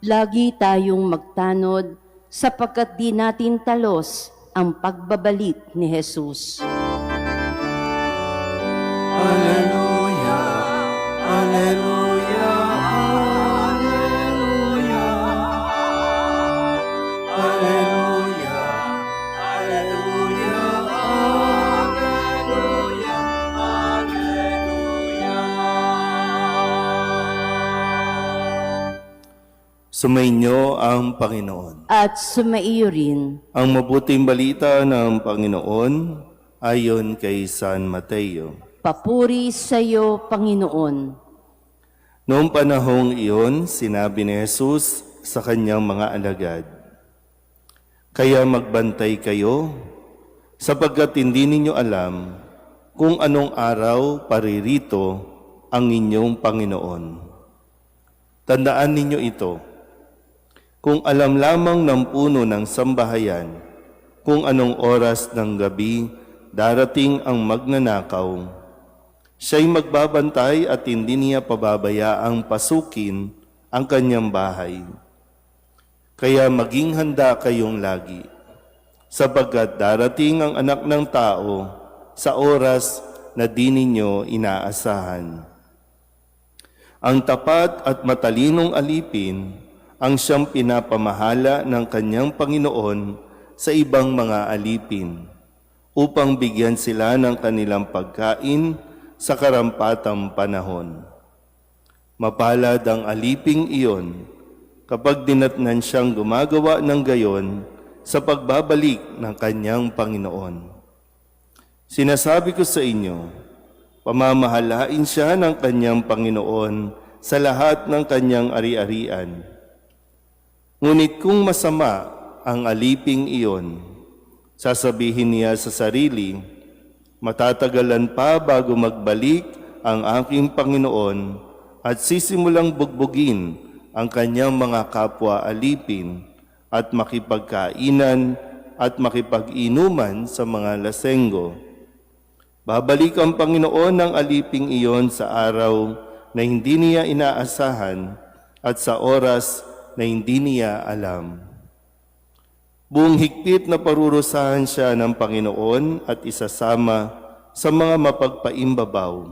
lagi tayong magtanod sapagkat di natin talos ang pagbabalik ni Jesus. Alleluia, Alleluia, Alleluia, Alleluia, Alleluia, Alleluia, Alleluia. Sumainyo ang Panginoon. At sumaiyo rin. Ang mabuting balita ng Panginoon ayon kay San Mateo. Papuri sa iyo, Panginoon. Noong panahong iyon, sinabi ni Jesus sa kanyang mga alagad, "Kaya magbantay kayo, sapagkat hindi ninyo alam kung anong araw paririto ang inyong Panginoon. Tandaan ninyo ito, kung alam lamang ng puno ng sambahayan kung anong oras ng gabi darating ang magnanakaw, siya'y magbabantay at hindi niya pababayaang pasukin ang kanyang bahay. Kaya maging handa kayong lagi, sapagkat darating ang Anak ng Tao sa oras na di ninyo inaasahan. Ang tapat at matalinong alipin ang siyang pinapamahala ng kanyang Panginoon sa ibang mga alipin, upang bigyan sila ng kanilang pagkain sa karampatang panahon. Mapalad ang aliping iyon kapag dinatnan siyang gumagawa ng gayon sa pagbabalik ng kanyang Panginoon. Sinasabi ko sa inyo, pamamahalain siya ng kanyang Panginoon sa lahat ng kanyang ari-arian. Ngunit kung masama ang aliping iyon, sasabihin niya sa sarili, matatagalan pa bago magbalik ang aking Panginoon at sisimulang bugbugin ang kanyang mga kapwa alipin at makipagkainan at makipag-inuman sa mga lasenggo. Babalik ang Panginoon ng aliping iyon sa araw na hindi niya inaasahan at sa oras na hindi niya alam. Buong higpit na parurusahan siya ng Panginoon at isasama sa mga mapagpaimbabaw.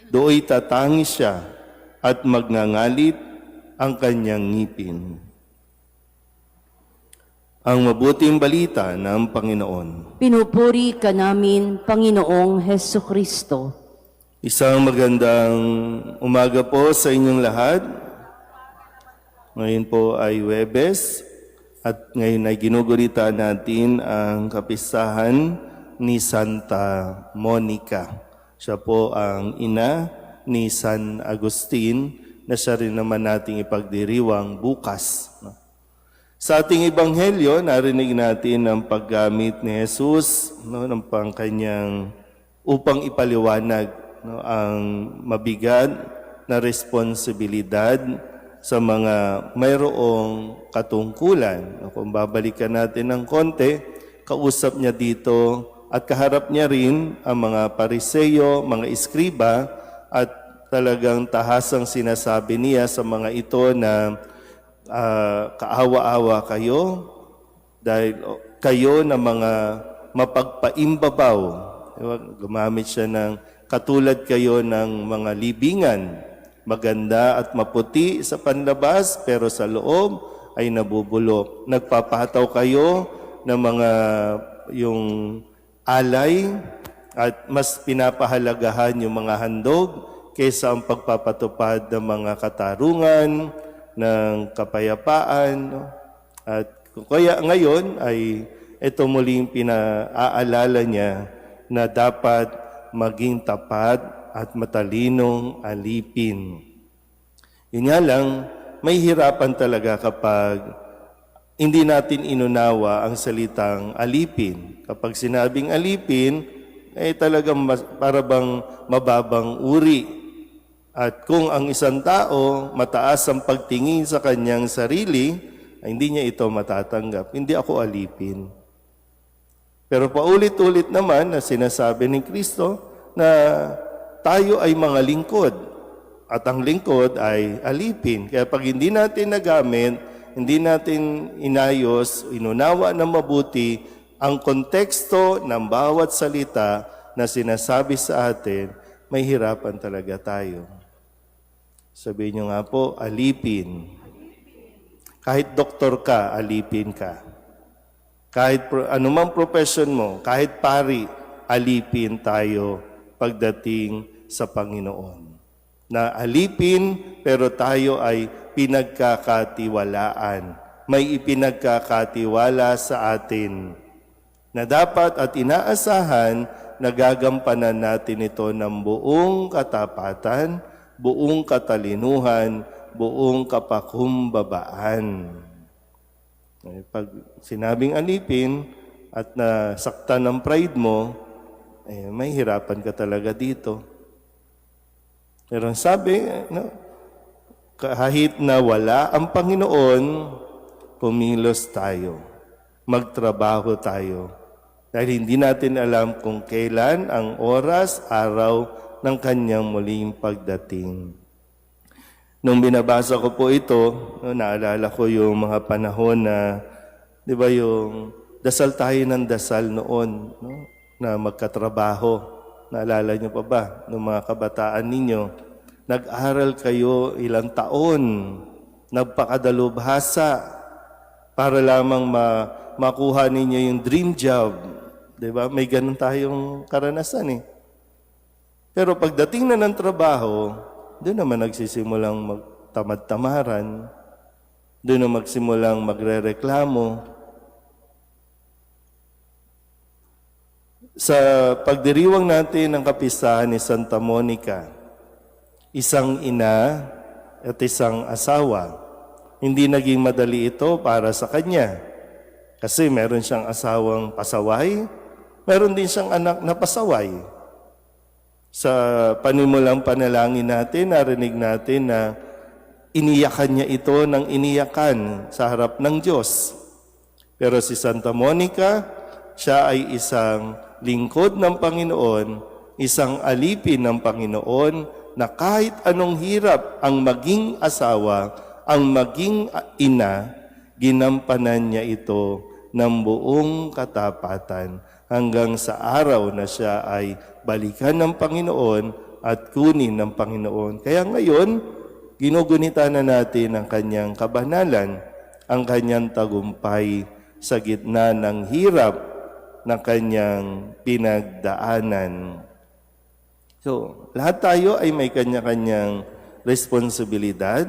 Dooy tatangis siya at magngangalit ang kanyang ngipin. Ang mabuting balita ng Panginoon. Pinupuri ka namin, Panginoong Hesukristo. Isang magandang umaga po sa inyong lahat. Ngayon po ay Huwebes. At ngayon ay ginugurita natin ang kapistahan ni Santa Monica. Siya po ang ina ni San Agustin na siya rin naman nating ipagdiriwang bukas. Sa ating ebanghelyo, narinig natin ang paggamit ni Jesus ng pangkanyang upang ipaliwanag ang mabigat na responsibilidad sa mga mayroong katungkulan. Kung babalikan natin ng konti, kausap niya dito at kaharap niya rin ang mga pariseyo, mga iskriba, at talagang tahasang sinasabi niya sa mga ito na kaawa-awa kayo dahil kayo na mga mapagpaimbabaw. Gumamit siya ng katulad kayo ng mga libingan, maganda at maputi sa panlabas, pero sa loob ay nabubulok. Nagpapataw kayo ng mga yung alay at mas pinapahalagahan yung mga handog kaysa ang pagpapatupad ng mga katarungan, ng kapayapaan. At kaya ngayon ay ito muling pinaaalala niya na dapat maging tapat at matalinong alipin. Yun nga lang, may hirapan talaga kapag hindi natin inunawa ang salitang alipin. Kapag sinabing alipin, ay talagang para bang mababang uri. At kung ang isang tao mataas ang pagtingin sa kanyang sarili, ay hindi niya ito matatanggap. Hindi ako alipin. Pero paulit-ulit naman na sinasabi ni Kristo na tayo ay mga lingkod. at ang lingkod ay alipin. Kaya pag hindi natin nagamit, hindi natin inayos, inunawa na mabuti ang konteksto ng bawat salita na sinasabi sa atin, may hirapan talaga tayo. Sabihin nyo nga po, alipin. Kahit doktor ka, alipin ka. Kahit anumang profession mo, kahit pari, alipin tayo pagdating sa Panginoon. Na alipin, pero tayo ay pinagkakatiwalaan. May ipinagkakatiwala sa atin na dapat at inaasahan na gagampanan natin ito ng buong katapatan, buong katalinuhan, buong kapakumbabaan. Pag sinabing alipin at nasaktan ng pride mo, may hirapan ka talaga dito. Pero sabi, kahit na wala ang Panginoon, kumilos tayo. Magtrabaho tayo. Dahil hindi natin alam kung kailan ang oras, araw ng kanyang muling pagdating. Nung binabasa ko po ito, naalala ko yung mga panahon na, di ba yung dasal tayo ng dasal noon, na magkatrabaho. Naalala niyo pa ba, nung mga kabataan ninyo, nag-aral kayo ilang taon, nagpakadalubhasa para lamang makuha ninyo yung dream job. Diba? May ganun tayong karanasan eh. Pero pagdating na ng trabaho, doon naman nagsisimulang magtamad-tamaran, doon na magsimulang magrereklamo. Sa pagdiriwang natin ng kapistahan ni Santa Monica, isang ina at isang asawa, hindi naging madali ito para sa kanya. Kasi meron siyang asawang pasaway, meron din siyang anak na pasaway. Sa panimulang panalangin natin, narinig natin na iniyakan niya ito ng iniyakan sa harap ng Diyos. Pero si Santa Monica, siya ay isang lingkod ng Panginoon, isang alipin ng Panginoon, na kahit anong hirap ang maging asawa, ang maging ina, ginampanan niya ito ng buong katapatan hanggang sa araw na siya ay balikan ng Panginoon at kunin ng Panginoon. Kaya ngayon, ginugunita na natin ang kanyang kabanalan, ang kanyang tagumpay sa gitna ng hirap na kanyang pinagdaanan. So, lahat tayo ay may kanya-kanyang responsibilidad,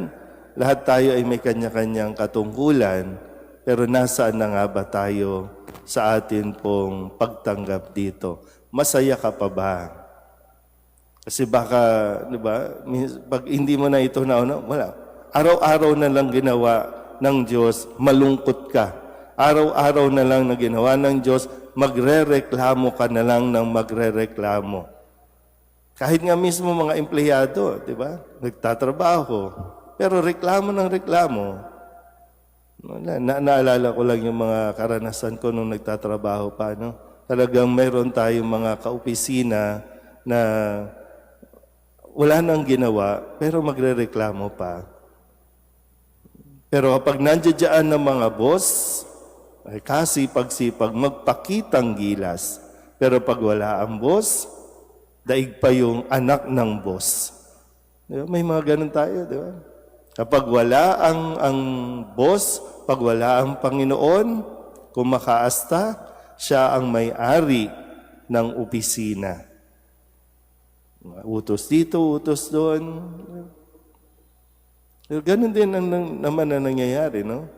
lahat tayo ay may kanya-kanyang katungkulan, pero nasaan na nga ba tayo sa atin pong pagtanggap dito? Masaya ka pa ba? Kasi baka, di ba, pag hindi mo na ito nauna, wala. Araw-araw na lang ginawa ng Diyos, malungkot ka. Araw-araw na lang na ginawa ng Diyos, magre-reklamo ka na lang ng magre-reklamo. Kahit nga mismo mga empleyado, di ba? Nagtatrabaho, pero reklamo ng reklamo. Naalala ko lang yung mga karanasan ko nung nagtatrabaho pa, no? Talagang mayroon tayong mga kaopisina na wala nang ginawa, pero magre-reklamo pa. Pero kapag nandiyan ng mga boss, ay kasipag-sipag, magpakitang gilas. Pero pag wala ang boss, daig pa yung anak ng boss. Diba? May mga ganun tayo, di ba? Kapag wala ang boss, pag wala ang Panginoon, kung makaasta, siya ang may-ari ng opisina. Utos dito, utos doon. Ganun din naman na nangyayari, no?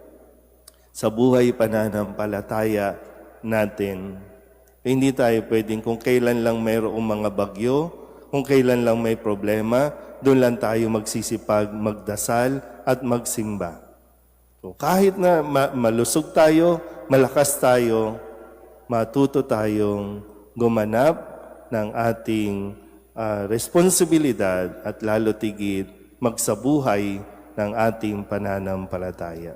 Sa buhay pananampalataya natin. Hindi tayo pwedeng kung kailan lang mayroong mga bagyo, kung kailan lang may problema, doon lang tayo magsisipag, magdasal at magsimba. So, kahit na malusog tayo, malakas tayo, matuto tayong gumanap ng ating responsibilidad at lalo tigit magsabuhay ng ating pananampalataya.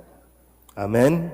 Amen?